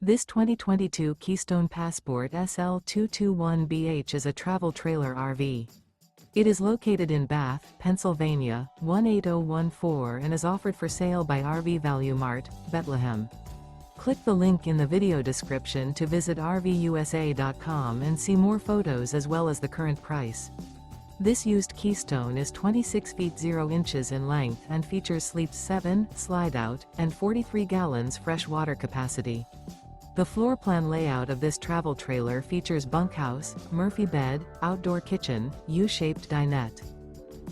This 2022 Keystone Passport SL 221BH is a travel trailer RV. It is located in Bath, Pennsylvania, 18014 and is offered for sale by RV Value Mart, Behtlehem. Click the link in the video description to visit RVUSA.com and see more photos as well as the current price. This used Keystone is 26 feet 0 inches in length and features sleeps 7, slide-out, and 43 gallons fresh water capacity. The floor plan layout of this travel trailer features bunkhouse, Murphy bed, outdoor kitchen, U-shaped dinette.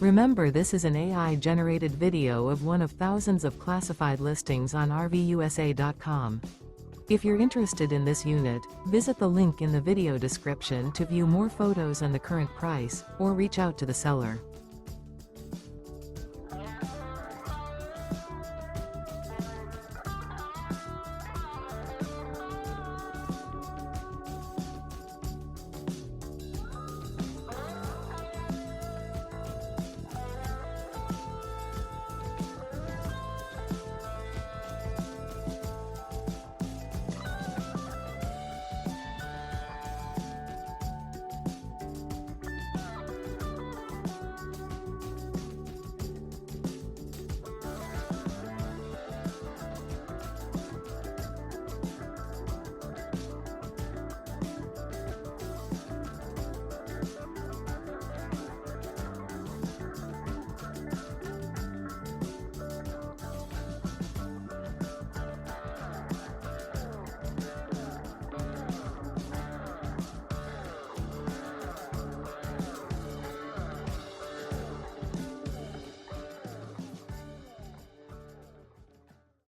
Remember, this is an AI-generated video of one of thousands of classified listings on RVUSA.com. If you're interested in this unit, visit the link in the video description to view more photos and the current price, or reach out to the seller.